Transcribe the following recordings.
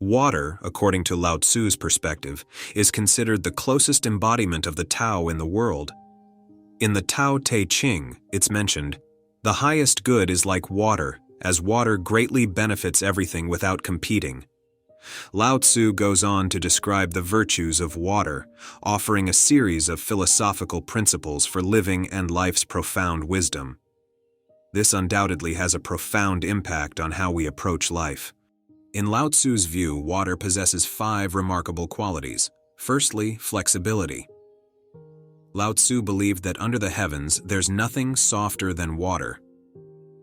Water, according to Lao Tzu's perspective, is considered the closest embodiment of the Tao in the world. In the Tao Te Ching, it's mentioned, "The highest good is like water, as water greatly benefits everything without competing." Lao Tzu goes on to describe the virtues of water, offering a series of philosophical principles for living and life's profound wisdom. This undoubtedly has a profound impact on how we approach life. In Lao Tzu's view, water possesses 5 remarkable qualities. Firstly, flexibility. Lao Tzu believed that under the heavens there's nothing softer than water.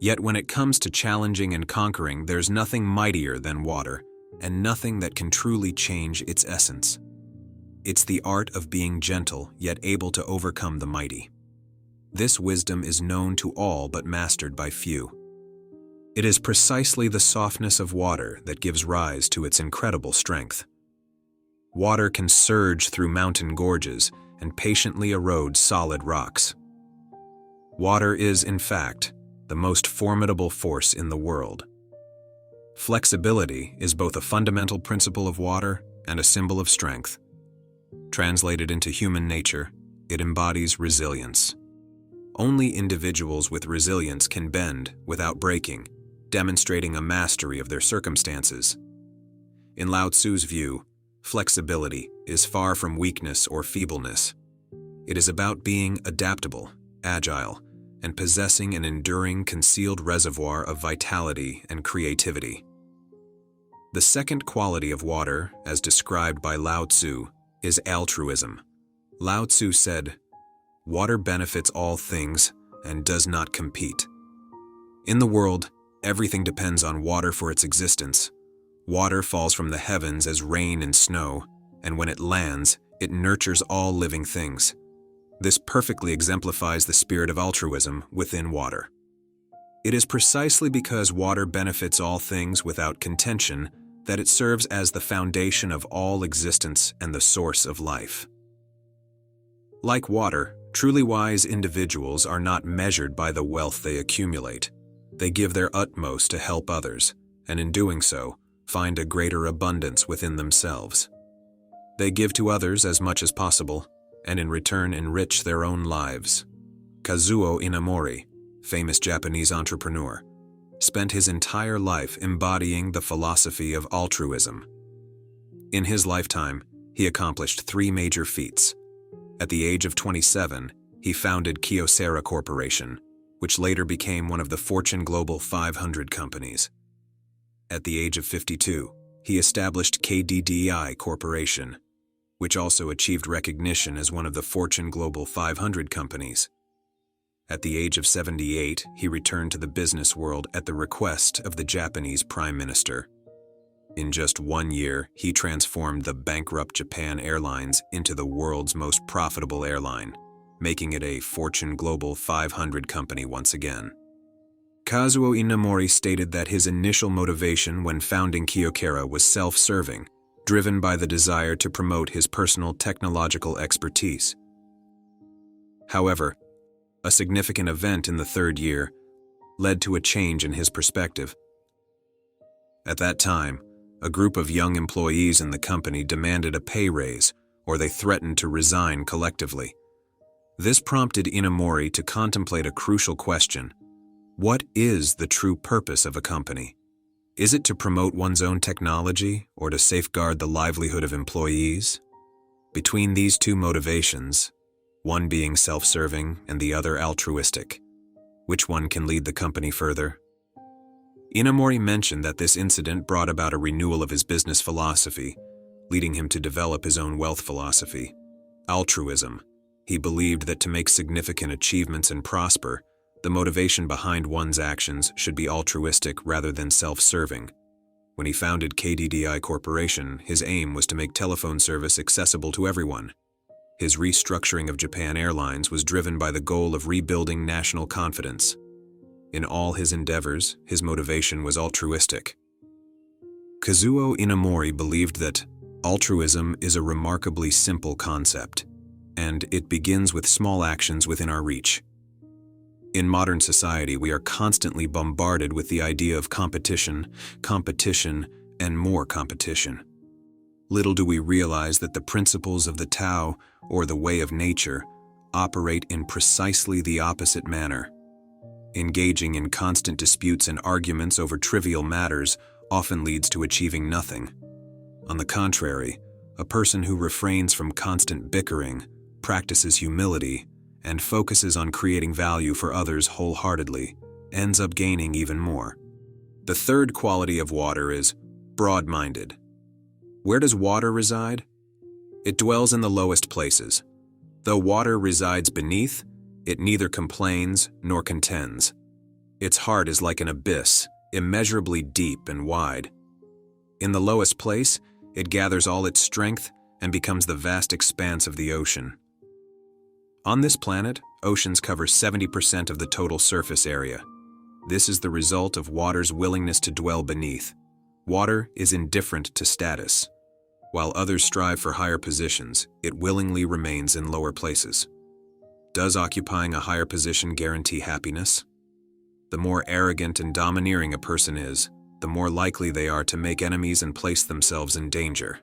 Yet when it comes to challenging and conquering, there's nothing mightier than water, and nothing that can truly change its essence. It's the art of being gentle, yet able to overcome the mighty. This wisdom is known to all but mastered by few. It is precisely the softness of water that gives rise to its incredible strength. Water can surge through mountain gorges and patiently erode solid rocks. Water is, in fact, the most formidable force in the world. Flexibility is both a fundamental principle of water and a symbol of strength. Translated into human nature, it embodies resilience. Only individuals with resilience can bend without breaking, demonstrating a mastery of their circumstances. In Lao Tzu's view, flexibility is far from weakness or feebleness. It is about being adaptable, agile, and possessing an enduring concealed reservoir of vitality and creativity. The second quality of water, as described by Lao Tzu, is altruism. Lao Tzu said, "Water benefits all things and does not compete." In the world, everything depends on water for its existence. Water falls from the heavens as rain and snow, and when it lands, it nurtures all living things. This perfectly exemplifies the spirit of altruism within water. It is precisely because water benefits all things without contention that it serves as the foundation of all existence and the source of life. Like water, truly wise individuals are not measured by the wealth they accumulate. They give their utmost to help others, and in doing so, find a greater abundance within themselves. They give to others as much as possible, and in return enrich their own lives. Kazuo Inamori, famous Japanese entrepreneur, spent his entire life embodying the philosophy of altruism. In his lifetime, he accomplished 3 major feats. At the age of 27, he founded Kyocera Corporation, which later became one of the Fortune Global 500 companies. At the age of 52, he established KDDI Corporation, which also achieved recognition as one of the Fortune Global 500 companies. At the age of 78, he returned to the business world at the request of the Japanese Prime Minister. In just 1 year, he transformed the bankrupt Japan Airlines into the world's most profitable airline, making it a Fortune Global 500 company once again. Kazuo Inamori stated that his initial motivation when founding Kyocera was self-serving, driven by the desire to promote his personal technological expertise. However, a significant event in the 3rd year led to a change in his perspective. At that time, a group of young employees in the company demanded a pay raise, or they threatened to resign collectively. This prompted Inamori to contemplate a crucial question: what is the true purpose of a company? Is it to promote one's own technology or to safeguard the livelihood of employees? Between these 2 motivations, one being self-serving and the other altruistic, which one can lead the company further? Inamori mentioned that this incident brought about a renewal of his business philosophy, leading him to develop his own wealth philosophy, altruism. He believed that to make significant achievements and prosper, the motivation behind one's actions should be altruistic rather than self-serving. When he founded KDDI Corporation, his aim was to make telephone service accessible to everyone. His restructuring of Japan Airlines was driven by the goal of rebuilding national confidence. In all his endeavors, his motivation was altruistic. Kazuo Inamori believed that altruism is a remarkably simple concept, and it begins with small actions within our reach. In modern society, we are constantly bombarded with the idea of competition, and more competition. Little do we realize that the principles of the Tao, or the way of nature, operate in precisely the opposite manner. Engaging in constant disputes and arguments over trivial matters often leads to achieving nothing. On the contrary, a person who refrains from constant bickering, practices humility, and focuses on creating value for others wholeheartedly ends up gaining even more. The third quality of water is broad-minded. Where does water reside? It dwells in the lowest places. Though water resides beneath, it neither complains nor contends. Its heart is like an abyss, immeasurably deep and wide. In the lowest place, it gathers all its strength and becomes the vast expanse of the ocean. On this planet, oceans cover 70% of the total surface area. This is the result of water's willingness to dwell beneath. Water is indifferent to status. While others strive for higher positions, it willingly remains in lower places. Does occupying a higher position guarantee happiness? The more arrogant and domineering a person is, the more likely they are to make enemies and place themselves in danger.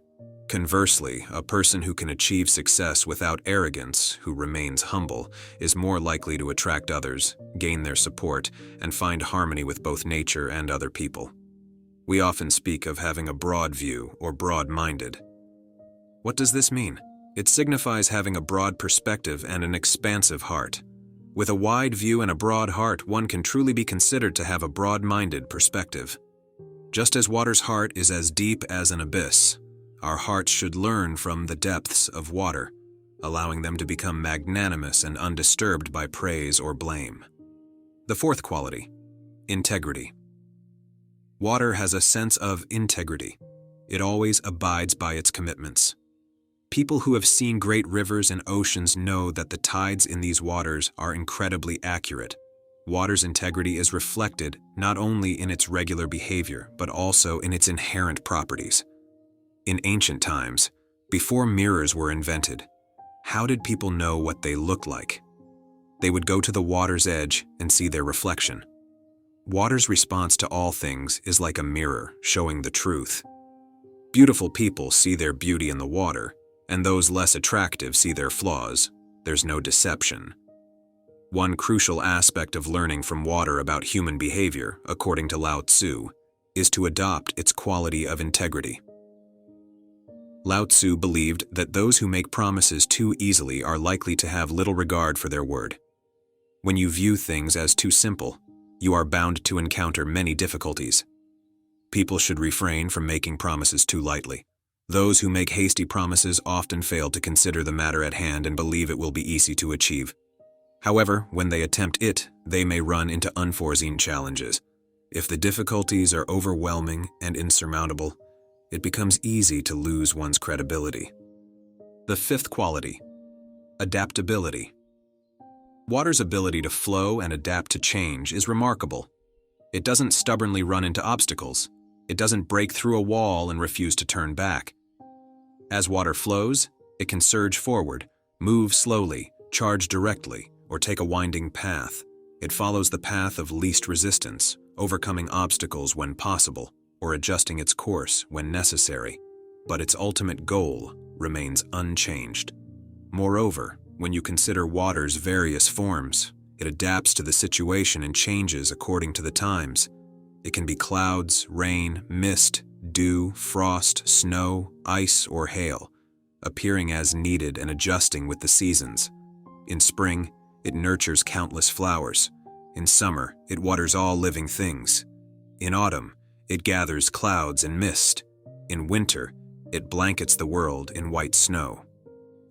Conversely, a person who can achieve success without arrogance, who remains humble, is more likely to attract others, gain their support, and find harmony with both nature and other people. We often speak of having a broad view or broad-minded. What does this mean? It signifies having a broad perspective and an expansive heart. With a wide view and a broad heart, one can truly be considered to have a broad-minded perspective. Just as water's heart is as deep as an abyss, our hearts should learn from the depths of water, allowing them to become magnanimous and undisturbed by praise or blame. The fourth quality, integrity. Water has a sense of integrity. It always abides by its commitments. People who have seen great rivers and oceans know that the tides in these waters are incredibly accurate. Water's integrity is reflected not only in its regular behavior, but also in its inherent properties. In ancient times, before mirrors were invented, how did people know what they looked like? They would go to the water's edge and see their reflection. Water's response to all things is like a mirror showing the truth. Beautiful people see their beauty in the water, and those less attractive see their flaws. There's no deception. One crucial aspect of learning from water about human behavior, according to Lao Tzu, is to adopt its quality of integrity. Lao Tzu believed that those who make promises too easily are likely to have little regard for their word. When you view things as too simple, you are bound to encounter many difficulties. People should refrain from making promises too lightly. Those who make hasty promises often fail to consider the matter at hand and believe it will be easy to achieve. However, when they attempt it, they may run into unforeseen challenges. If the difficulties are overwhelming and insurmountable, it becomes easy to lose one's credibility. The fifth quality, adaptability. Water's ability to flow and adapt to change is remarkable. It doesn't stubbornly run into obstacles. It doesn't break through a wall and refuse to turn back. As water flows, it can surge forward, move slowly, charge directly, or take a winding path. It follows the path of least resistance, overcoming obstacles when possible, or adjusting its course when necessary. But its ultimate goal remains unchanged. Moreover, when you consider water's various forms, it adapts to the situation and changes according to the times. It can be clouds, rain, mist, dew, frost, snow, ice, or hail, appearing as needed and adjusting with the seasons. In spring, it nurtures countless flowers. In summer, it waters all living things. In autumn, it gathers clouds and mist. In winter, it blankets the world in white snow.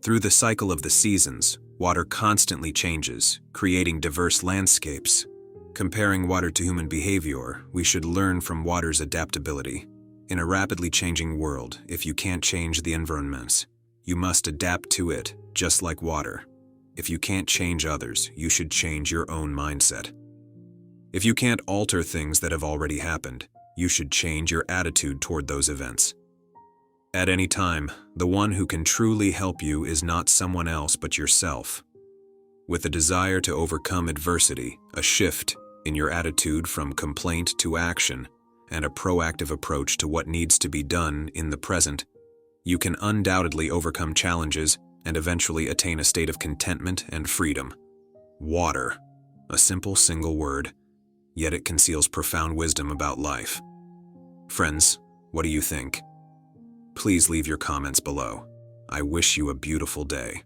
Through the cycle of the seasons, water constantly changes, creating diverse landscapes. Comparing water to human behavior, we should learn from water's adaptability. In a rapidly changing world, if you can't change the environments, you must adapt to it, just like water. If you can't change others, you should change your own mindset. If you can't alter things that have already happened, you should change your attitude toward those events. At any time, the one who can truly help you is not someone else but yourself. With a desire to overcome adversity, a shift in your attitude from complaint to action, and a proactive approach to what needs to be done in the present, you can undoubtedly overcome challenges and eventually attain a state of contentment and freedom. Water, a simple single word, yet it conceals profound wisdom about life. Friends, what do you think? Please leave your comments below. I wish you a beautiful day.